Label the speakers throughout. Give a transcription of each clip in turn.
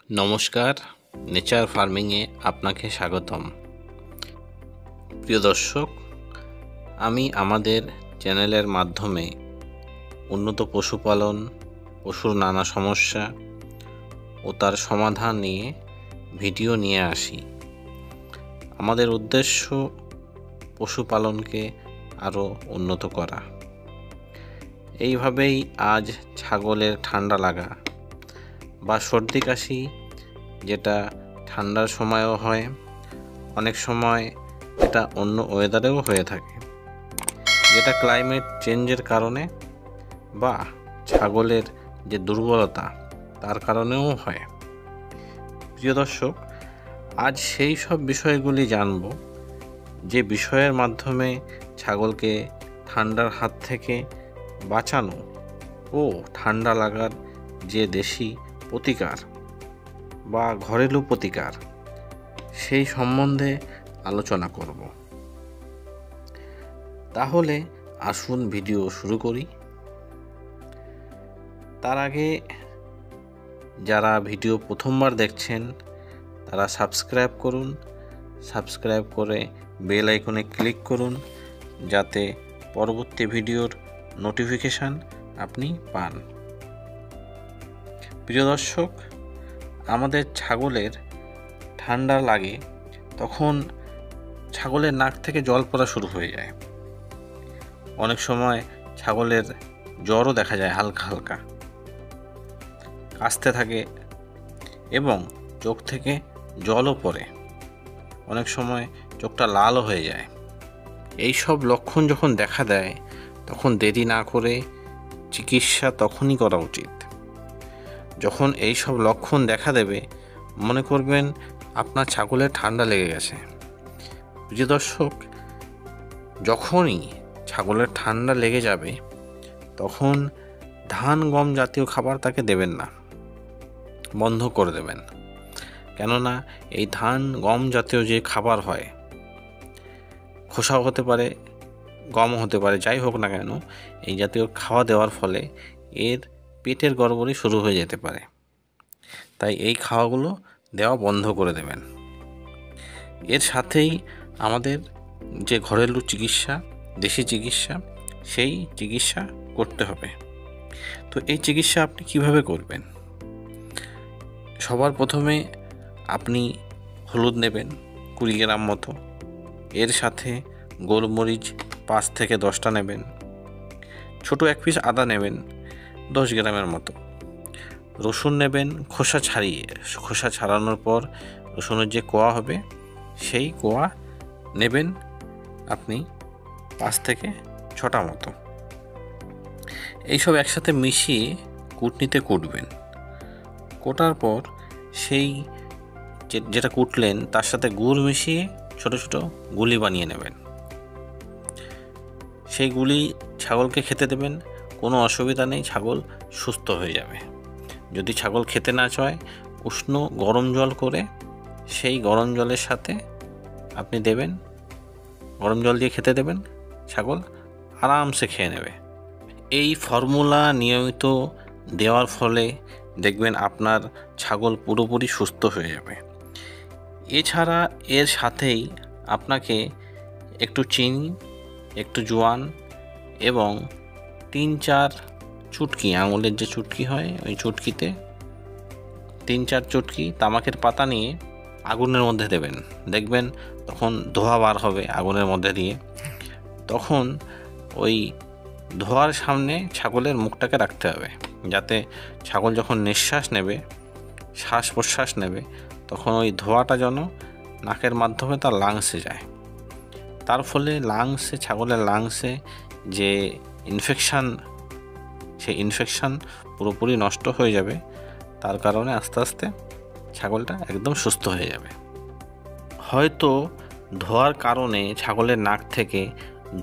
Speaker 1: নমস্কার, নেচার ফার্মিংয়ে আপনাকে স্বাগতম। প্রিয় দর্শক, আমি আমাদের চ্যানেলের মাধ্যমে উন্নত পশুপালন, পশুর নানা সমস্যা ও তার সমাধান নিয়ে ভিডিও নিয়ে আসি। আমাদের উদ্দেশ্য পশুপালনকে আরও উন্নত করা। এইভাবেই আজ ছাগলের ঠান্ডা লাগা বা সর্দি কাশি, যেটা ঠান্ডার সময়ও হয়, অনেক সময় এটা অন্য ওয়েদারেও হয়ে থাকে, যেটা ক্লাইমেট চেঞ্জের কারণে বা ছাগলের যে দুর্বলতা তার কারণেও হয়। প্রিয় দর্শক, আজ সেই সব বিষয়গুলি জানব যে বিষয়ের মাধ্যমে ছাগলকে ঠান্ডার হাত থেকে বাঁচানো ও ঠান্ডা লাগার যে দেশি প্রতিকার বা ঘরেলু প্রতিকার, সেই সম্বন্ধে আলোচনা করব। তাহলে আসুন ভিডিও শুরু করি। তার আগে যারা ভিডিও প্রথমবার দেখছেন তারা সাবস্ক্রাইব করুন, সাবস্ক্রাইব করে বেল আইকনে ক্লিক করুন, যাতে পরবর্তী ভিডিওর নোটিফিকেশান আপনি পান। প্রিয় দর্শক, আমাদের ছাগলের ঠান্ডা লাগে তখন ছাগলের নাক থেকে জল পড়া শুরু হয়ে যায়। অনেক সময় ছাগলের জ্বরও দেখা যায়, হালকা হালকা কাশতে থাকে এবং চোখ থেকে জলও পড়ে। অনেক সময় চোখটা লালও হয়ে যায়। এই সব লক্ষণ যখন দেখা দেয় তখন দেরি না করে চিকিৎসা তখনই করা উচিত। যখন এই সব লক্ষণ দেখা দেবে, মনে করবেন আপনার ছাগলের ঠান্ডা লেগে গেছে। প্রিয় দর্শক, যখনই ছাগলের ঠান্ডা লেগে যাবে তখন ধান গম জাতীয় খাবার তাকে দেবেন না, বন্ধ করে দেবেন। কেননা এই ধান গম জাতীয় যে খাবার হয়, খোসাও হতে পারে, গমও হতে পারে, যাই হোক না কেন, এই জাতীয় খাওয়া দেওয়ার ফলে এর পেটের গড়বড়ি শুরু হয়ে যেতে পারে। তাই এই খাওয়াগুলো দেওয়া বন্ধ করে দেবেন। এর সাথেই আমাদের যে ঘরেলু চিকিৎসা, দেশি চিকিৎসা, সেই চিকিৎসা করতে হবে। তো এই চিকিৎসা আপনি কিভাবে করবেন? সবার প্রথমে আপনি হলুদ নেবেন 20 গ্রাম মতো, এর সাথে গোলমরিচ 5 থেকে 10টা নেবেন, ছোট এক পিস আদা নেবেন 10 গ্রামের মতো, রসুন নেবেন খোসা ছাড়িয়ে। খোসা ছাড়ানোর পর রসুনের যে কোয়া হবে সেই কোয়া নেবেন আপনি 5 থেকে 6টা মতো। এইসব একসাথে মিশিয়ে কুটনিতে কুটবেন। কোটার পর সেই যেটা কুটলেন তার সাথে গুড় মিশিয়ে ছোট ছোট গুলি বানিয়ে নেবেন। সেই গুলি ছাগলকে খেতে দেবেন, কোনো অসুবিধা নেই, ছাগল সুস্থ হয়ে যাবে। যদি ছাগল খেতে না চায়, উষ্ণ গরম জল করে সেই গরম জলের সাথে আপনি দেবেন, গরম জল দিয়ে খেতে দেবেন, ছাগল আরামসে খেয়ে নেবে। এই ফর্মুলা নিয়মিত দেওয়ার ফলে দেখবেন আপনার ছাগল পুরোপুরি সুস্থ হয়ে যাবে। এছাড়া এর সাথেই আপনাকে একটু চিনি, একটু জোয়ান এবং 3-4 চুটকি, আঙুলের যে চুটকি হয় ওই চুটকিতে 3-4 চুটকি তামাকের পাতা নিয়ে আগুনের মধ্যে দেবেন। দেখবেন তখন ধোঁয়া বার হবে আগুনের মধ্যে দিয়ে। তখন ওই ধোঁয়ার সামনে ছাগলের মুখটাকে রাখতে হবে, যাতে ছাগল যখন নিঃশ্বাস নেবে, শ্বাস প্রশ্বাস নেবে, তখন ওই ধোঁয়াটা যেন নাকের মাধ্যমে তার লাংসে যায়। তার ফলে ছাগলের লাংসে যে ইনফেকশান, সেই ইনফেকশান পুরোপুরি নষ্ট হয়ে যাবে। তার কারণে আস্তে আস্তে ছাগলটা একদম সুস্থ হয়ে যাবে। হয়তো ধোঁয়ার কারণে ছাগলের নাক থেকে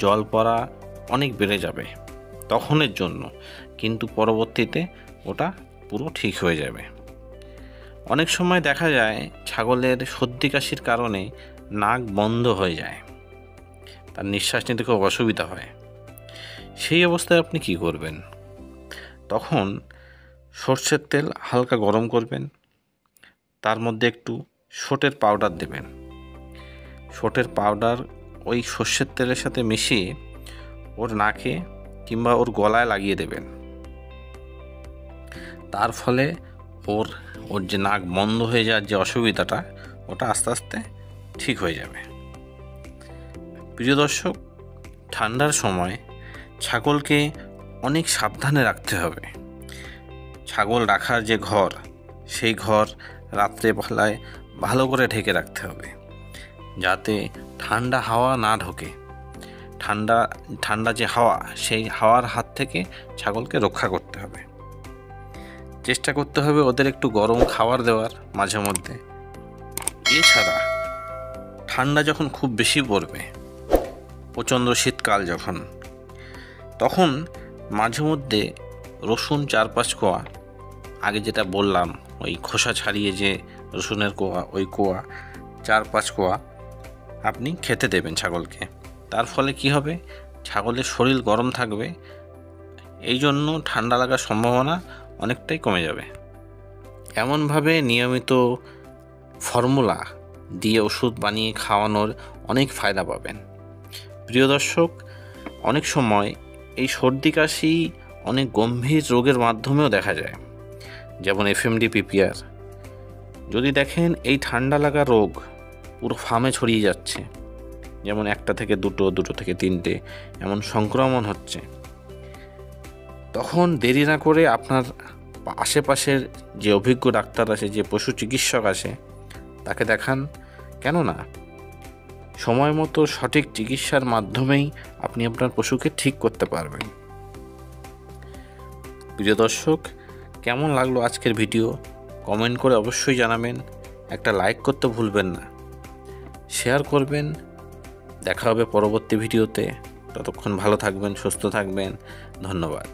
Speaker 1: জল পড়া অনেক বেড়ে যাবে তখনের জন্য, কিন্তু পরবর্তীতে ওটা পুরো ঠিক হয়ে যাবে। অনেক সময় দেখা যায় ছাগলের সর্দি কাশির কারণে নাক বন্ধ হয়ে যায়, তার নিঃশ্বাস নিতে খুব অসুবিধা হয়। সেই অবস্থায় আপনি কি করবেন? তখন সর্ষের তেল হালকা গরম করবেন, তার মধ্যে একটু সোঁটের পাউডার দেবেন। সোঁটের পাউডার ওই সর্ষের তেলের সাথে মিশিয়ে ওর নাকে কিংবা ওর গলায় লাগিয়ে দেবেন। তার ফলে ওর যে নাক বন্ধ হয়ে যাওয়ার যে অসুবিধাটা, ওটা আস্তে আস্তে ঠিক হয়ে যাবে। প্রিয় দর্শক, ঠান্ডার সময় ছাগলকে অনেক সাবধানে রাখতে হবে। ছাগল রাখার যে ঘর, সেই ঘর রাত্রেবেলায় ভালো করে ঢেকে রাখতে হবে, যাতে ঠান্ডা হাওয়া না ঢোকে। ঠান্ডা যে হাওয়া, সেই হাওয়ার হাত থেকে ছাগলকে রক্ষা করতে হবে। চেষ্টা করতে হবে ওদের একটু গরম খাবার দেওয়ার মাঝে মধ্যে। এছাড়া ঠান্ডা যখন খুব বেশি পড়বে, প্রচণ্ড শীতকাল যখন, তখন মাঝে মধ্যে রসুন 4-5 কোয়া, আগে যেটা বললাম ওই খোসা ছাড়িয়ে যে রসুনের কোয়া, ওই কোয়া 4-5 কোয়া আপনি খেতে দেবেন ছাগলকে। তার ফলে কি হবে, ছাগলের শরীর গরম থাকবে, এই জন্য ঠান্ডা লাগার সম্ভাবনা অনেকটাই কমে যাবে। এমনভাবে নিয়মিত ফর্মুলা দিয়ে ওষুধ বানিয়ে খাওয়ানোর অনেক ফায়দা পাবেন। প্রিয় দর্শক, অনেক সময় এই সর্দি কাশি অনেক গম্ভীর রোগের মাধ্যমেও দেখা যায়, যেমন এফএমডি পিপিআর। যদি দেখেন এই ঠান্ডা লাগা রোগ পুরো ফার্মে ছড়িয়ে যাচ্ছে, যেমন 1 থেকে 2 থেকে 3টে এমন সংক্রমণ হচ্ছে, তখন দেরি না করে আপনার আশেপাশের যে অভিজ্ঞ ডাক্তার আছে, যে পশু চিকিৎসক আছে, তাকে দেখান। কেননা সময় মতো সঠিক চিকিৎসার মাধ্যমেই আপনি আপনার পশুকে ঠিক করতে পারবেন। প্রিয় দর্শক, কেমন লাগলো আজকের ভিডিও কমেন্ট করে অবশ্যই জানাবেন। একটা লাইক করতে ভুলবেন না, শেয়ার করবেন। দেখা হবে পরবর্তী ভিডিওতে। ততক্ষণ ভালো থাকবেন, সুস্থ থাকবেন। ধন্যবাদ।